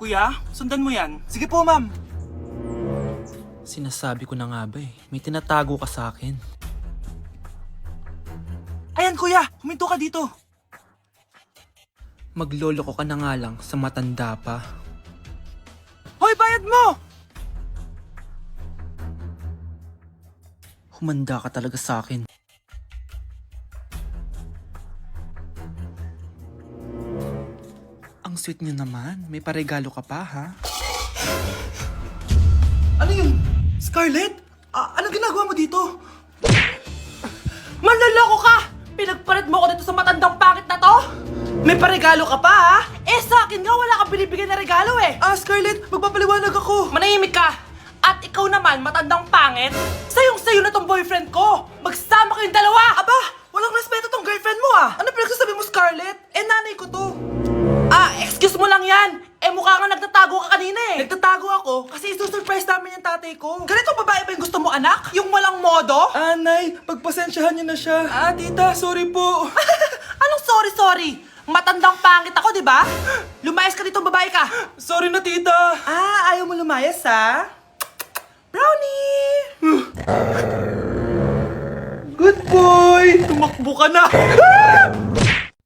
Kuya, sundan mo yan. Sige po, ma'am. Sinasabi ko na nga ba may tinatago ka sa akin. Ayan, kuya. Huminto ka dito. Magloloko ka na nga lang sa matanda pa. Hoy, bayad mo! Humanda ka talaga sa akin. Ang sweet niyo naman. May paregalo ka pa, ha? Ano yun? Scarlett? Anong ginagawa mo dito? Manloloko ka! Pinagpalit mo ko dito sa matandang pangit na to? May paregalo ka pa, ha? Eh, sa akin nga, wala kang binibigyan na regalo, eh. Scarlett, magpapaliwanag ako. Manahimik ka! At ikaw naman, matandang pangit, sayong-sayo na tong boyfriend ko! Magsama kayong dalawa! Aba, walang respeto tong girlfriend mo, ah! Ano pinagsasabi mo, Scarlett? Eh, nanay ko to. Excuse mo lang yan! Eh, mukha kang nagtatago ka kanina, eh. Nagtatago ako kasi isusurprise namin yung tatay ko. Ganito babae ba yung gusto mo, anak? Yung walang modo? Nay, pagpasensyahan niyo na siya. Tita, sorry po. Anong sorry? Matandang pangit ako, di ba? Lumayas ka dito, babae ka. Sorry na, tita. Ayaw mo lumayas, ha? Brownie! Good boy! Tumakbo ka na!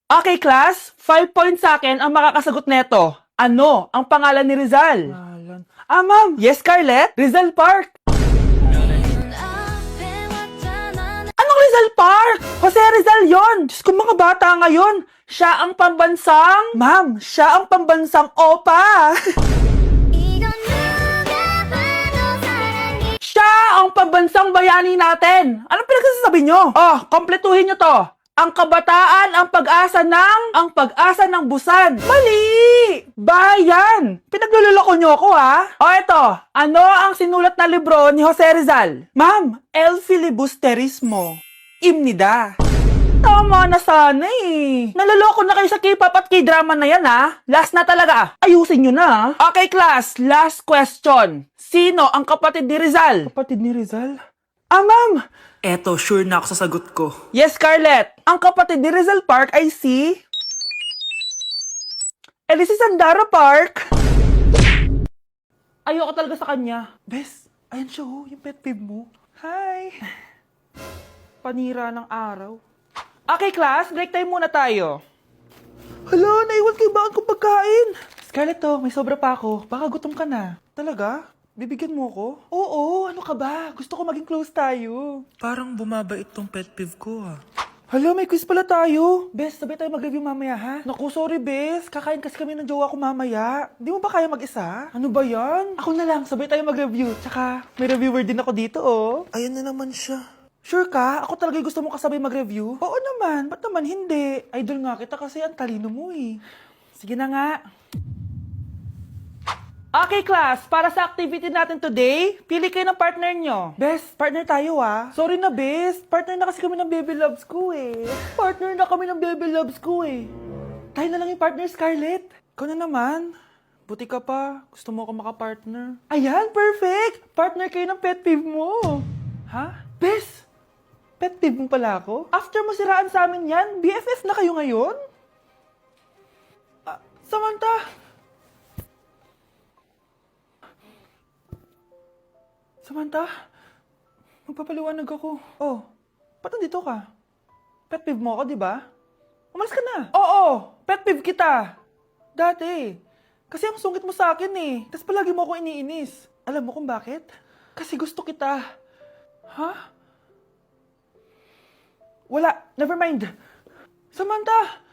Okay, class. 5 points sa akin ang makakasagot neto. Ano ang pangalan ni Rizal? Ma'am. Yes, Scarlett? Rizal Park. Anong Rizal Park? Jose Rizal yon. Diyos ko, mga bata ngayon. Siya ang pambansang... Ma'am, siya ang pambansang opa. Siya ang pambansang bayani natin. Anong pinagsasabi nyo? Kompletuhin nyo to. Ang kabataan, ang pag-asa ng busan. Mali! Bayan! Pinagluloko nyo ako, ha? Eto. Ano ang sinulat na libro ni Jose Rizal? Ma'am, El Filibusterismo. Imnida. Tama na sana, eh. Naloloko na kayo sa K-pop at K-drama na yan, ha? Last na talaga. Ayusin nyo na, ha? Okay, class. Last question. Sino ang kapatid ni Rizal? Kapatid ni Rizal? Ma'am! Eto, sure na ako sa sagot ko. Yes, Scarlett. Ang kapatid ni Rizal Park ay si... si Sandara Park. Ayoko talaga sa kanya. Bes, ayan siya yung pet peeve mo. Hi! Panira ng araw. Okay, class. Break time muna tayo. Hala, naiwan kayo ba ang pagkain? Scarlett, may sobra pa ako. Baka gutom ka na. Talaga? Bibigyan mo ko? Oo, ano ka ba? Gusto ko maging close tayo. Parang bumabait tong pet peeve ko, Hala, may quiz pala tayo. Bes, sabay tayo mag-review mamaya, ha? Naku, sorry, Bes. Kakain kasi kami ng jowa ko mamaya. Di mo ba kaya mag-isa? Ano ba yan? Ako na lang, sabay tayo mag-review. Tsaka, may reviewer din ako dito, oh. Ayan na naman siya. Sure ka? Ako talaga gusto mo kasabay mag-review? Oo naman. Ba't naman hindi? Idol nga kita kasi ang talino mo, eh. Sige na nga. Okay, class. Para sa activity natin today, pili kayo ng partner nyo. Best, partner tayo, ah. Sorry na, best. Partner na kasi kami ng baby loves ko, eh. Partner na kami ng baby loves ko, eh. Tayo na lang yung partner, Scarlett. Ikaw na naman. Buti ka pa. Gusto mo ako makapartner. Ayan, perfect. Partner kayo ng pet peeve mo. Ha? Best, pet peeve mo pala ako? After mo siraan sa amin yan, BFF na kayo ngayon? Samantha, magpapaliwanag ako. Ba't nandito ka? Pet peeve mo ako, di ba? Umalis ka na. Oo, pet peeve kita. Dati. Kasi ang sungit mo sa akin, eh. Tapos palagi mo ako iniinis. Alam mo kung bakit? Kasi gusto kita. Ha? Wala. Never mind. Samantha!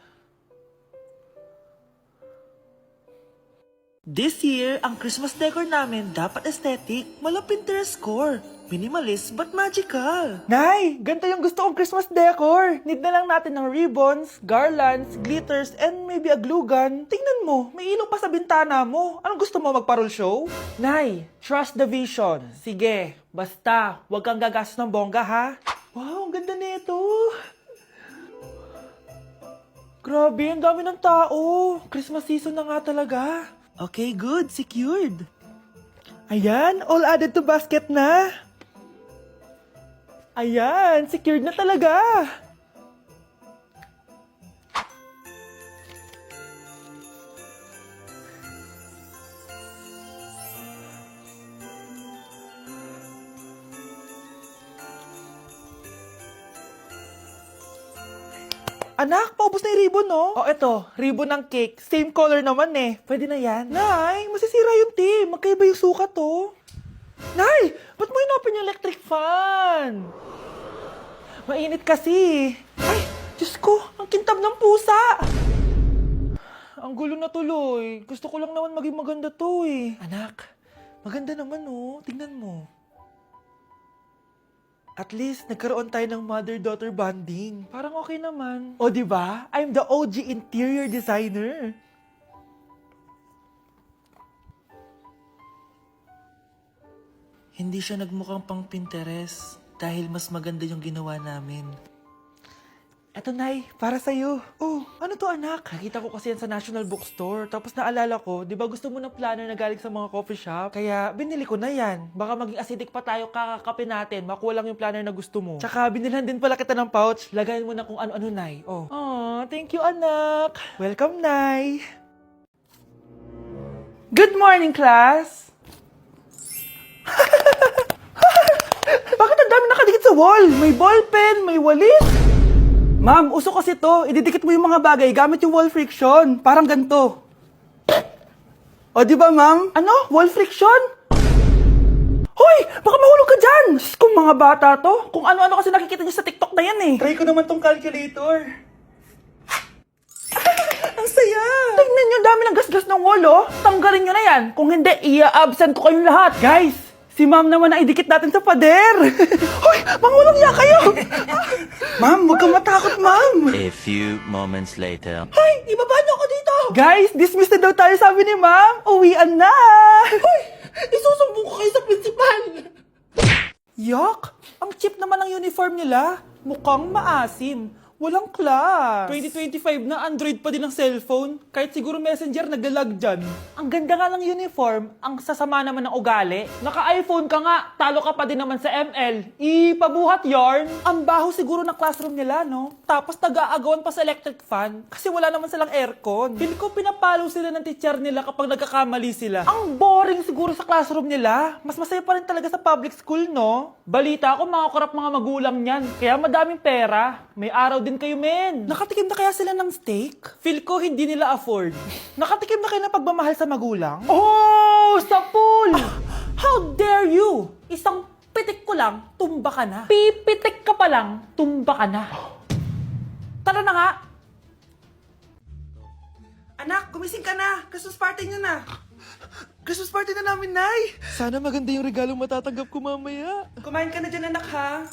This year, ang Christmas decor namin dapat aesthetic, mala Pinterest score. Minimalist but magical. Nay, ganito yung gusto kong Christmas decor. Need na lang natin ng ribbons, garlands, glitters, and maybe a glue gun. Tingnan mo, may ilaw pa sa bintana mo. Anong gusto mo, magparol show? Nay, trust the vision. Sige, basta, huwag kang gagastos ng bongga, ha? Wow, ang ganda nito. Grabe, ang dami ng tao. Christmas season na nga talaga. Okay, good. Secured. Ayan, all added to basket na. Ayan, secured na talaga. Anak, paubos na yung ribbon, no? Oh, eto, ribbon ng cake. Same color naman eh. Pwede na yan. Nay, masisira yung team. Magkaiba yung sukat, oh. Nay, ba't mo inopin yung electric fan? Mainit kasi. Ay, Diyos ko, ang kintab ng pusa. Ang gulo na tuloy. Gusto ko lang naman maging maganda to eh. Anak, maganda naman oh. Tingnan mo. At least, nagkaroon tayo ng mother-daughter bonding. Parang okay naman. O, di ba? I'm the OG interior designer. Hindi siya nagmukhang pang Pinterest dahil mas maganda yung ginawa namin. Eto, Nay, para sa'yo. Oh, ano to, anak? Nakita ko kasi yan sa National Bookstore. Tapos naalala ko, di ba gusto mo ng planner na galing sa mga coffee shop? Kaya binili ko na yan. Baka maging acidic pa tayo kakakape natin. Makuha lang yung planner na gusto mo. Tsaka binilhan din pala kita ng pouch. Lagayin mo na kung ano-ano, Nay. Oh. Aw, thank you, anak. Welcome, Nay. Good morning, class. Bakit ang dami nakadikit sa wall? May ballpen, may walis. Ma'am, uso kasi to. Ididikit mo yung mga bagay gamit yung wall friction. Parang ganito. O, di ba, ma'am? Ano? Wall friction? Hoy! Baka mahulog ka dyan! Kung mga bata to. Kung ano-ano kasi nakikita niyo sa TikTok na yan eh. Try ko naman tong calculator. Ang saya! Tignan niyo, dami ng gasgas ng wall, oh. Tanggalin niyo na yan. Kung hindi, i-absent ko kayong lahat. Guys! Si ma'am naman ang idikit natin sa pader. Hoy! Mangulong niya kayo! Ma'am, huwag kang matakot, ma'am. A few moments later. Hoy! Ibaba niyo ako dito! Guys, dismissed na daw tayo, sabi ni ma'am. Uwian na! Hoy! Isusumbong ko kayo sa principal! Yuck! Ang cheap naman ng uniform nila. Mukhang maasim. Walang class. 2025 na Android pa din ang cellphone. Kahit siguro Messenger naglalag dyan. Ang ganda nga ng uniform, ang sasama naman ng ugali. Naka-iPhone ka nga, talo ka pa din naman sa ML. Ipabuhat yarn. Ang baho siguro ng classroom nila, no? Tapos nag-aagawan pa sa electric fan kasi wala naman silang aircon. Feel ko pinapalo sila ng teacher nila kapag nagkakamali sila. Ang boring siguro sa classroom nila. Mas masaya pa rin talaga sa public school, no? Balita ko mga korap mga magulang niyan. Kaya madaming pera. May araw din kayo, men. Nakatikim na kaya sila ng steak? Feel ko hindi nila afford. Nakatikim na kayo ng pagmamahal sa magulang? Oh, sa pool! How dare you? Isang pitik ko lang, tumba ka na. Pipitik ka pa lang, tumba ka na. Tara na nga. Anak, gumising ka na. Christmas party niyo na. Christmas party na namin, Nay. Sana maganda yung regalong matatanggap ko mamaya. Kumain ka na dyan, anak, ha?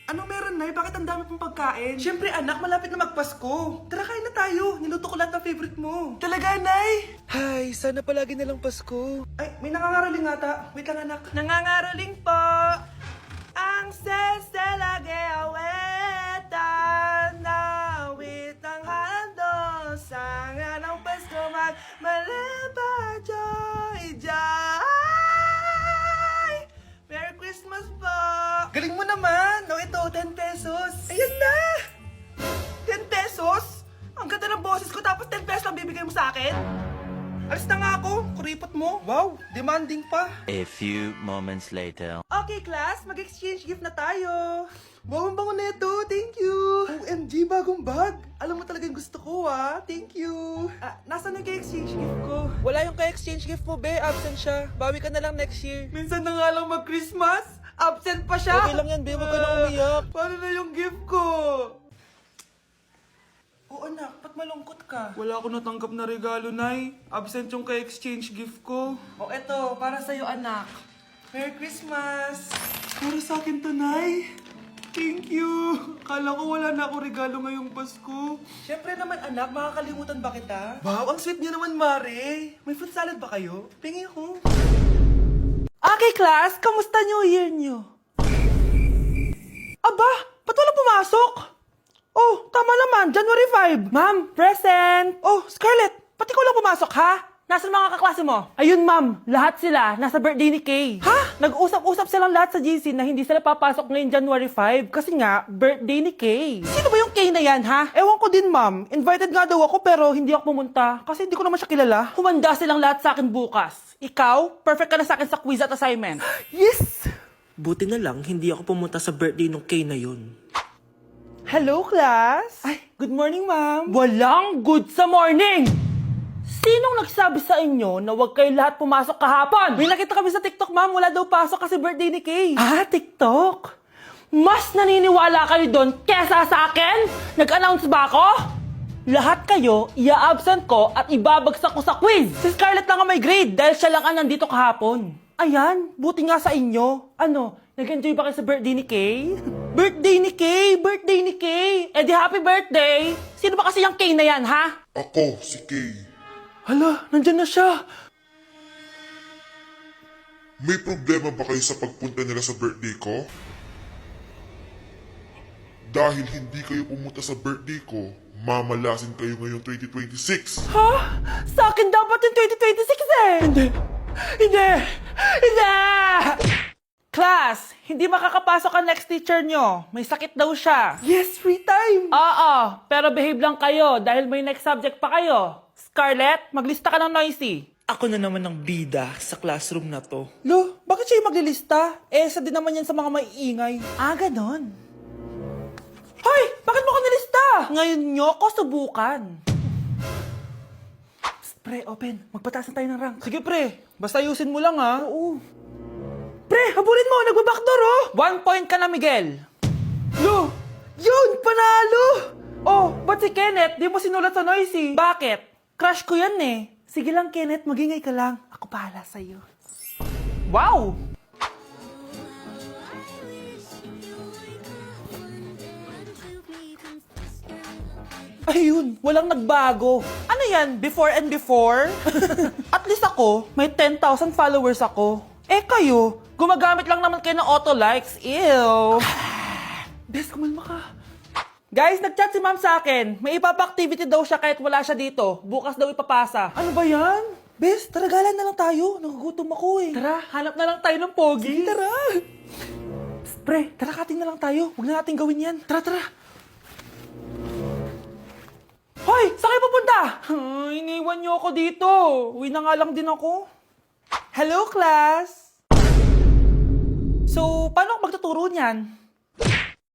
Anong meron, Nay? Bakit ang dami pong pagkain? Siyempre, anak, malapit na magpasko. Tara, kain na tayo. Niluto ko lahat ng favorite mo. Talaga, Nay? Hay, sana palagi na lang Pasko. Ay, may nangangaroling ata. Wait lang, anak. Nangangaroling po. Ang seselage awetan na wit ng handong sa nga ng Pasko magmalaba joy joy. Merry Christmas po! Galing mo naman! No, ito, 10 pesos. Ayan na! 10 pesos? Ang ganda ng boses ko tapos 10 pesos lang bibigay mo sa akin? Alis na nga ako, kuripot mo. Wow, demanding pa. A few moments later. Okay, class, mag-exchange gift na tayo. Wow, ang bango neto, thank you. OMG, bagong bag. Alam mo talaga yung gusto ko, ah. Thank you. Nasaan yung kay-exchange gift ko? Wala yung kay-exchange gift mo, be. Absent siya. Bawi ka na lang next year. Minsan na nga lang mag-Christmas. Absent pa siya. Okay lang yan, be. Huwag ka na umiyak. Paano na yung gift ko? Oo, anak. Ba't malungkot ka? Wala ako natanggap na regalo, Nay. Absent yung kay-exchange gift ko. O, eto. Para sa'yo, anak. Merry Christmas! Para sa akin to, Nay. Thank you! Kala ko wala na ako regalo ngayong Pasko. Siyempre naman, anak. Makakalimutan ba kita? Wow, ang sweet niyo naman, Mare. May fruit salad ba kayo? Pingi ako. Okay, class. Kamusta New Year niyo? Aba, ba't wala pumasok? Oh, tama naman. January 5. Ma'am, present. Oh, Scarlett, pati ko lang pumasok, ha? Nasaan mga kaklase mo? Ayun, ma'am. Lahat sila nasa birthday ni Kay. Ha? Nag-usap-usap silang lahat sa GC na hindi sila papasok ngayong January 5 kasi nga, birthday ni Kay. Sino ba yung Kay na yan, ha? Ewan ko din, ma'am. Invited nga daw ako pero hindi ako pumunta kasi hindi ko naman siya kilala. Humanda silang lahat sa akin bukas. Ikaw, perfect ka na sa akin sa quiz at assignment. Yes! Buti na lang, hindi ako pumunta sa birthday ng Kay na yun. Hello, class? Ay, good morning, ma'am. Walang good sa morning! Sinong nagsabi sa inyo na huwag kayo lahat pumasok kahapon? May nakita kami sa TikTok, ma'am. Wala daw pasok kasi birthday ni Kay. Ah, TikTok? Mas naniniwala kayo doon kesa sa akin? Nag-announce ba ako? Lahat kayo, ia-absent ko at ibabagsak ko sa quiz. Si Scarlett lang ang may grade dahil siya lang ang nandito kahapon. Ayan, buti nga sa inyo. Ano, nag-enjoy ba kayo sa birthday ni Kay? Birthday ni Kay! Birthday ni Kay! Eh di happy birthday! Sino ba kasi yung Kay na yan, ha? Ako, si Kay. Hala, nandyan na siya. May problema ba kayo sa pagpunta nila sa birthday ko? Dahil hindi kayo pumunta sa birthday ko, mamalasin kayo ngayong 2026. Ha? Sa akin dapat yung 2026 eh! Hindi! Hindi! Hindi! Class, hindi makakapasok ang next teacher nyo. May sakit daw siya. Yes, free time! Oo, pero behave lang kayo dahil may next subject pa kayo. Scarlett, maglista ka ng noisy. Ako na naman ang bida sa classroom na to. Lo, bakit siya yung maglilista? Eh, isa din naman yan sa mga maiingay. Ah, ganon. Hoy! Bakit mo ko nilista? Ngayon nyo ako subukan. Psst, pre, open. Magpataas na tayo ng rank. Sige, pre. Basta ayusin mo lang, ha? Oo. Pre, habulin mo. Nagbabackdoor, oh. 1 point ka na, Miguel. Lo! Yun! Panalo! Oh, ba't si Kenneth? Di mo sinulat sa noisy. Bakit? Crush ko yan, eh. Sige lang, Kenneth. Magingay ka lang. Ako bahala sa'yo. Wow! Ayun, walang nagbago. Ano yan, before and before? At least ako, may 10,000 followers ako. Eh kayo, gumagamit lang naman kayo ng auto-likes. Ew. Bes, kumalma ka. Guys, nag-chat si ma'am sa akin. May ipapa-activity daw siya kahit wala siya dito. Bukas daw ipapasa. Ano ba yan? Bes, tara galan na lang tayo. Nagugutom ako eh. Tara, hanap na lang tayo ng pogi. Sige, tara. Psst, pre, tara kating na lang tayo. Huwag na natin gawin yan. Tara, tara. Hoy! Saan kayo pupunta? Iniwan niyo ako dito. Uwi na nga lang din ako. Hello, class! So, paano ako magtuturo niyan?